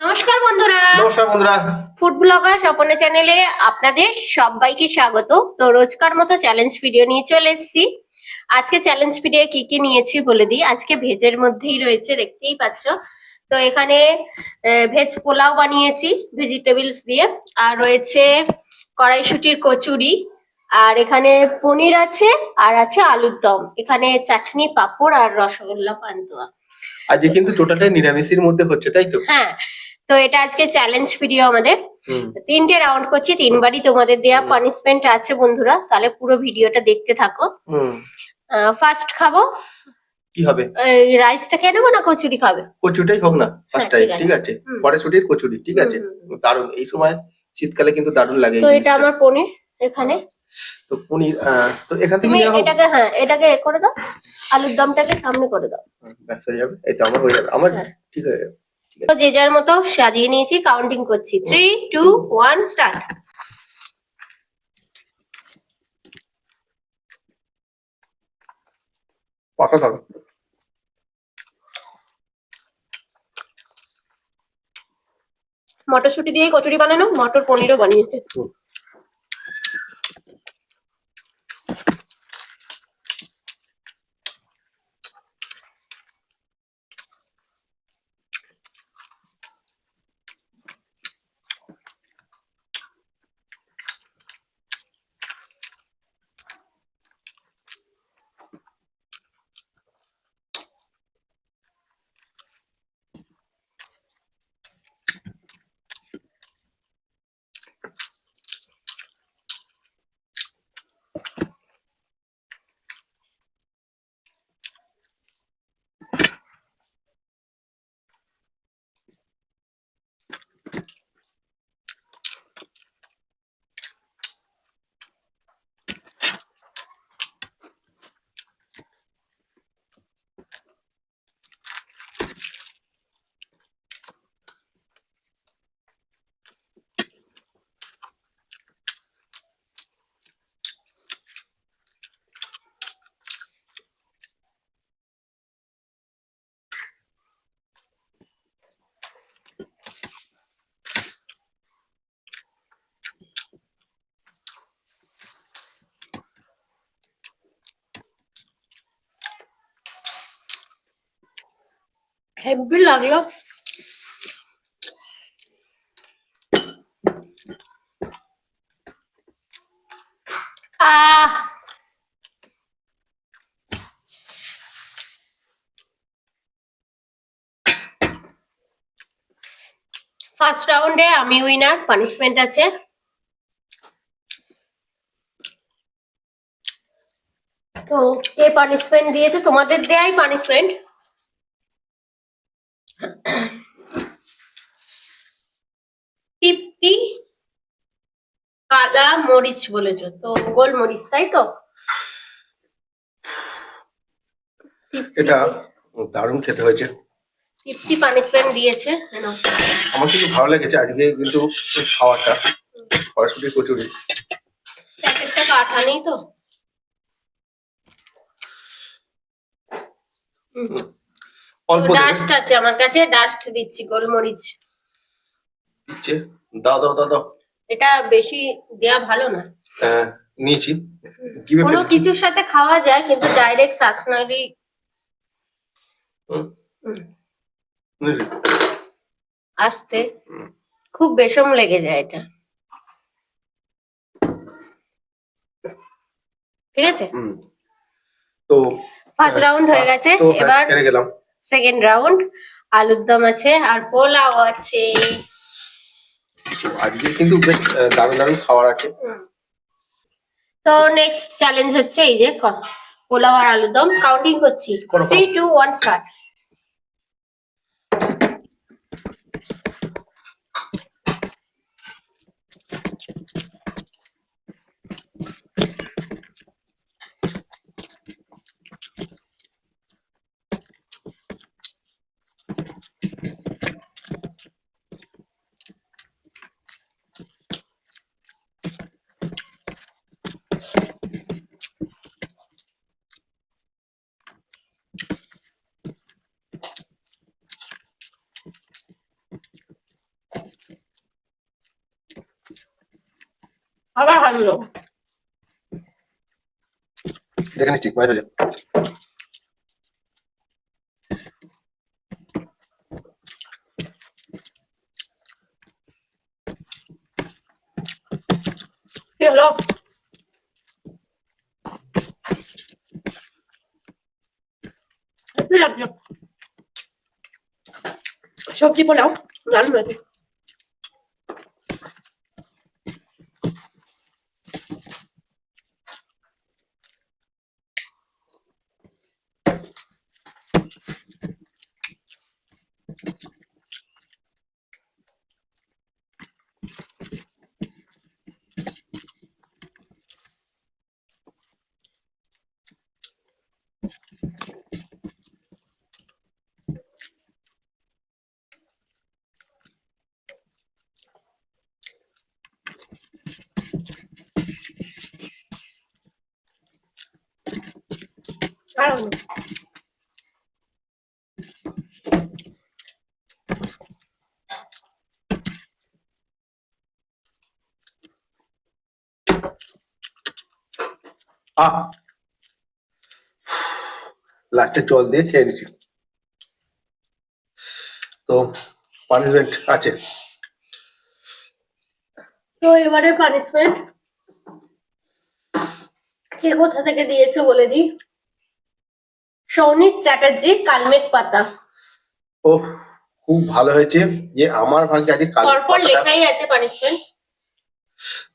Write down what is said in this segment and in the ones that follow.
নমস্কার বন্ধুরা। নমস্কার বন্ধুরা। ফুড ব্লগার স্বপনে চ্যানেলে আপনাদের সবাইকে স্বাগত। তো রোজকার মতো চ্যালেঞ্জ ভিডিও নিয়ে চলে এসেছি। আজকে চ্যালেঞ্জ ভিডিও কি কি নিয়েছি বলে দিই। আজকে ভেজের মধ্যেই রয়েছে, দেখতেই পাচ্ছ। তো এখানে ভেজ পোলাও বানিয়েছি ভেজিটেবলস দিয়ে, আর রয়েছে কড়াইশুটির কচুরি, আর এখানে পনির আছে, আর আছে আলুর দম, এখানে চাটনি, পাঁপড় আর রসগোল্লা পান্তুয়া। আজকে কিন্তু টোটালটাই নিরামিষের মধ্যে হচ্ছে, তাই তো? হ্যাঁ, তো এটা আজকে চ্যালেঞ্জ ভিডিও আমাদের। 3টে রাউন্ড করছি, 3বারই তোমাদের দেয়া পানিশমেন্ট আছে বন্ধুরা, তাহলে পুরো ভিডিওটা দেখতে থাকো। ফার্স্ট খাবো কি হবে? রাইসটা খেয়ে নেবো না কচুরি খাবে? কচুরিটাই হোক না ফার্স্ট টাইম, ঠিক আছে? হুম। কড়াইশুটির কচুরি, ঠিক আছে? দারুণ, এই সময় শীতকালে কিন্তু দারুণ লাগে এই তো এটা জিনিসটা। আমার পনির এখানে। তো পনির, তো এখান থেকে তুমি নিয়ে নাও। এটাকে করে দাও, আলুর দমটাকে সামনে করে দাও। ব্যাস হয়ে যাবে, এই তো আমার হয়ে যাবে, আমার ঠিক হয়ে যাবে। তো যে যার মতো সাজিয়ে নিয়েছি, কাউন্টিং করছি 3 2 1 স্টার্ট। অসাধারণ। মটরশুঁটি দিয়ে কচুরি বানানো, মটর পনিরও বানিয়েছে। হেব্বি লাগলো। ফার্স্ট রাউন্ডে আমি উইনার, পানিশমেন্ট আছে। তো কে পানিশমেন্ট দিয়েছে? তোমাদের দেয়াই পানিশমেন্ট। তৃপ্তি কালা মরিচ বলেছো, তো গোল মরিচ, তাই তো? এটা দারুণ খেতে হয়েছে। তৃপ্তি পানিশমেন্ট দিয়েছে। আমার কিন্তু ভালো লেগেছে আজকে কিন্তু খাওয়াটা, কড়াইশুটির কচুরি। প্যাকেটটা কাটা নেই তো? অল্প ডাস্ট আছে আমার কাছে, ডাস্ট দিচ্ছি, গোলমরিচ দিচ্ছে। দাও দাও দাও দাও। এটা বেশি দেয়া ভালো না। হ্যাঁ, নিয়েছি। কোনো কিছুর সাথে খাওয়া যায়, কিন্তু ডাইরেক্ট শ্বাসনালী আসতে খুব বেশম লেগে যায় এটা। ঠিক আছে, তো ফার্স্ট রাউন্ড হয়ে গেছে, এবার সেকেন্ড রাউন্ড। আলুর দম আছে আর পোলাও আছে। আজকে কিন্তু বেশ দারুণ দারুণ খাবার আছে। তো নেক্সট চ্যালেঞ্জ হচ্ছে এই যে পোলাও আর আলুর দম। কাউন্টিং করছি 3 2 1 স্টার্ট। আবার হারলো। দেখে নিচ্ছি মায়ের হয়ে যাবে। কি হলো? একটু লাগছে। সবজি পোলাও দারুণ হয়েছে। দারুণ। লাস্টে জল দিয়ে খেয়ে নিচ্ছি। তো পানিশমেন্ট আছে। তো এবারে পানিশমেন্ট কে কোথা থেকে দিয়েছে বলে দিই। সৌনিক চ্যাটার্জি, কালমেঘ পাতা। ও খুব ভালো হয়েছে যে আমার ভাগ্যে আজকে কালমেঘ পরপর পাতাটা, লেখাই আছে পানিশমেন্ট।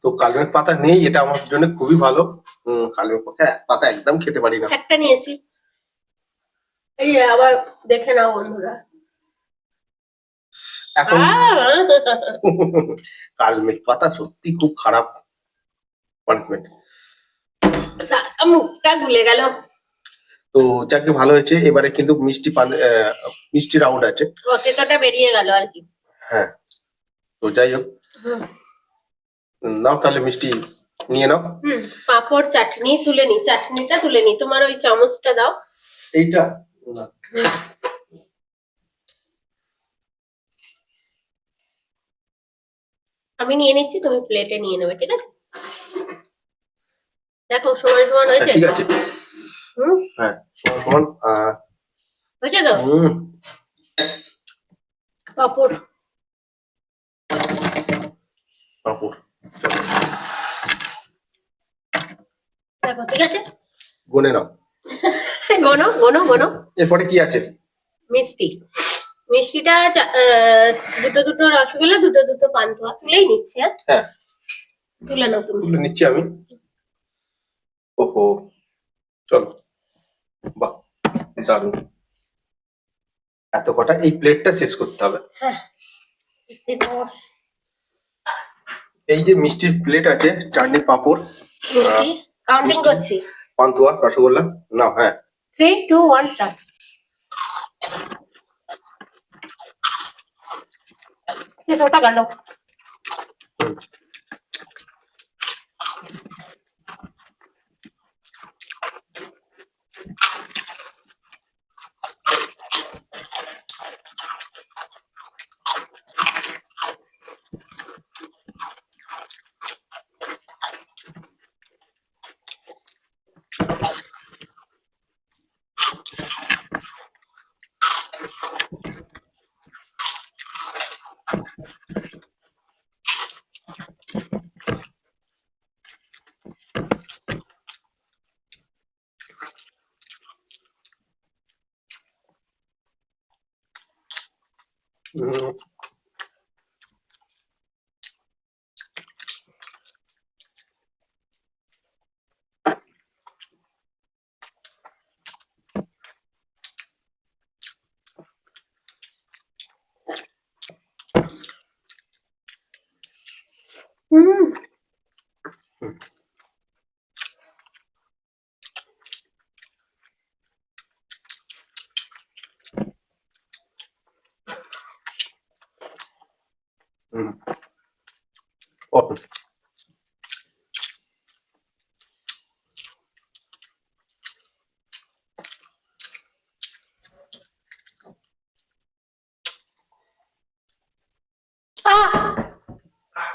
তো কালমেঘ পাতা নেই, এটা আমার জন্য খুবই ভালো। কালমেঘ পাতা একদম খেতে পারি না। একটা নিয়েছি। এই যে আবার দেখে নাও বন্ধুরা। এখন কালমেঘ পাতা সত্যি খুব খারাপ পানিশমেন্ট। সারা মুখটা গুলে গেল। তো যাকে ভালো হয়েছে, এবারে কিন্তু মিষ্টি রাউন্ড আছে। অচেতনটা বেরিয়ে গেল আর কি। হ্যাঁ, তো যাই হোক, হুম। নাও তাহলে মিষ্টি নিয়ে নাও। পাঁপড় চাটনি তুলে নি, চাটনিটা তুলে নি, তোমার ওই চামচটা দাও। এইটা না, আমি নিয়ে নিচ্ছি, তুমি প্লেটে নিয়ে নেবে, ঠিক আছে? দেখো সমান সমান হয়েছে। ঠিক আছে। হ্যাঁ, সমান হয়েছে তো পাঁপড়। পাঁপড় দেখো ঠিক আছে। গুনে নাও। গোনো গোনো গোনো। এরপরে কি আছে? মিষ্টি। মিষ্টিটা দুটো দুটো রসগোল্লা, দুটো দুটো পান্তুয়া তুলেই নিচ্ছি। হ্যাঁ, তুলে নাও তুমি। তুলে নিচ্ছি আমি। ওহো, চলো, বাহ দারুণ। এত কটা এই প্লেটটা শেষ করতে হবে। হ্যাঁ, এই যে মিষ্টির প্লেট আছে, চাটনি, পাঁপড়, মিষ্টি কাউন্টিং করছি। পান্তুয়া, রসগোল্লা নাও। হ্যাঁ, 3 2 1 স্টার্ট। ওটা গেল।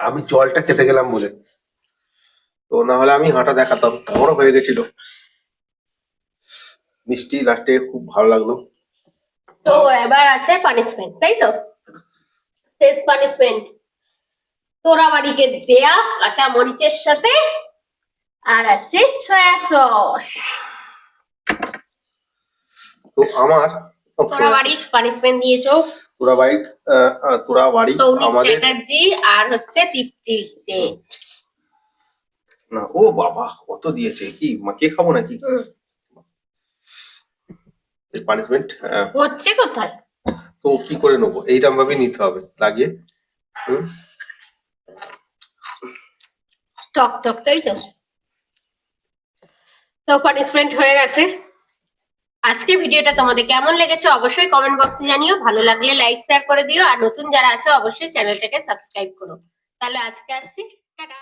আমি জলটা খেতে গেলাম বলে তো না হলে আমি হাঁটা দেখাতাম, আমারও হয়ে গেছিল। মিষ্টি লাস্টে খুব ভালো লাগলো। তো এবার আছে পানিশমেন্ট, তাই তো? শেষ পানিশমেন্ট, তোরা বাড়িকে দেয়া কাঁচা মরিচের সাথে আর আছে সয়া সস। তো আমার তোরা বাড়ি পানিশমেন্ট দিয়েছো তোরা বাড়ি সৌমিক আমাদের চ্যাটার্জি আর হচ্ছে তৃপ্তি দে। না, ও বাবা কত দিয়েছে, কি মাকে খাবো নাকি পানিশমেন্ট? হচ্ছে কোথায়? তো কি করে নেবো, এইরকম ভাবে নিতে হবে লাগিয়ে। হুম, টক টক, তাই তো? তো পানিশমেন্ট হয়ে গেছে। আজকে ভিডিওটা তোমাদের কেমন লেগেছে অবশ্যই কমেন্ট বক্সে জানিও। ভালো লাগলে লাইক শেয়ার করে দিও, আর নতুন যারা আছো অবশ্যই চ্যানেলটাকে সাবস্ক্রাইব করো। তাহলে আজকে আসছি, টাটা।